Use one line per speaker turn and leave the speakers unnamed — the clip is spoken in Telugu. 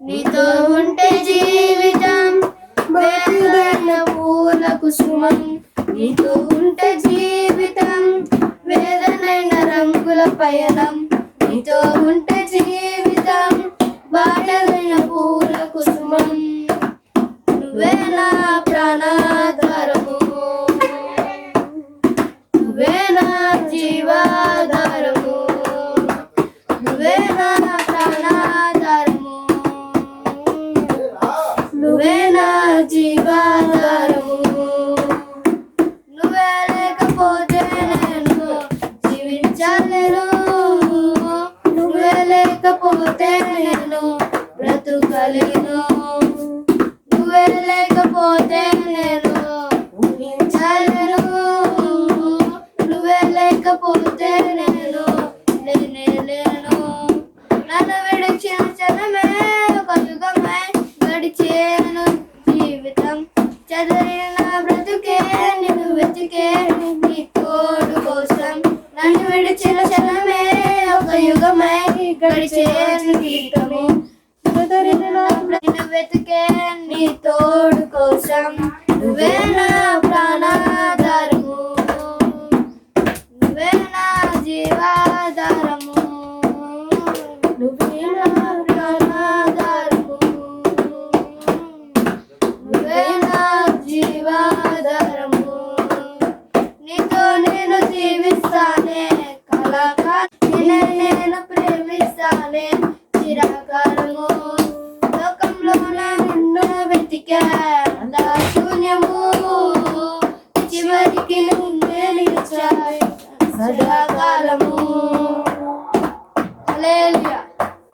నీతో ఉంటే జీవితం వేదన పూల కుసుమం. నీతో ఉంటే జీవితం వేదనైన రంగుల పయనం. నీతో ఉంటే జీవితం బాటలైన పూల కుసుమం. నువ్వే నా ప్రాణాధారము, నువ్వే నా జీవాధారము, నువ్వే నా ప్రాణాధారము, నువ్వే నా జీవాధారము. నువ్వే లేకపోతే నేను జీవించలేను, నువ్వే లేకపోతే నేను బ్రతుకలేను, నువ్వే లేకపోతే నేను ఊహించలేను, నువ్వే లేకపోతే నేను లేను. నన్ను విడిచిన క్షణమే ఒక యుగమై గడిచేను జీవితం. చదివిన బ్రతుకే నిన్ను వెతికే నీ తోడు కోసం. నన్ను విడిచిన క్షణమే ఒక యుగమై గడిచేను జీవితము. నిన్ను వెతికే నీ తోడు కోసం. నువ్వే నా ప్రాణాధారము, నువ్వే నా జీవాధారము, నువ్వే నా ప్రాణాధారము, నువ్వే నా జీవాధారము. నీతో నేను జీవిస్తానే కళాకారుని, నేను ప్రేమిస్తానే చిరకాలము.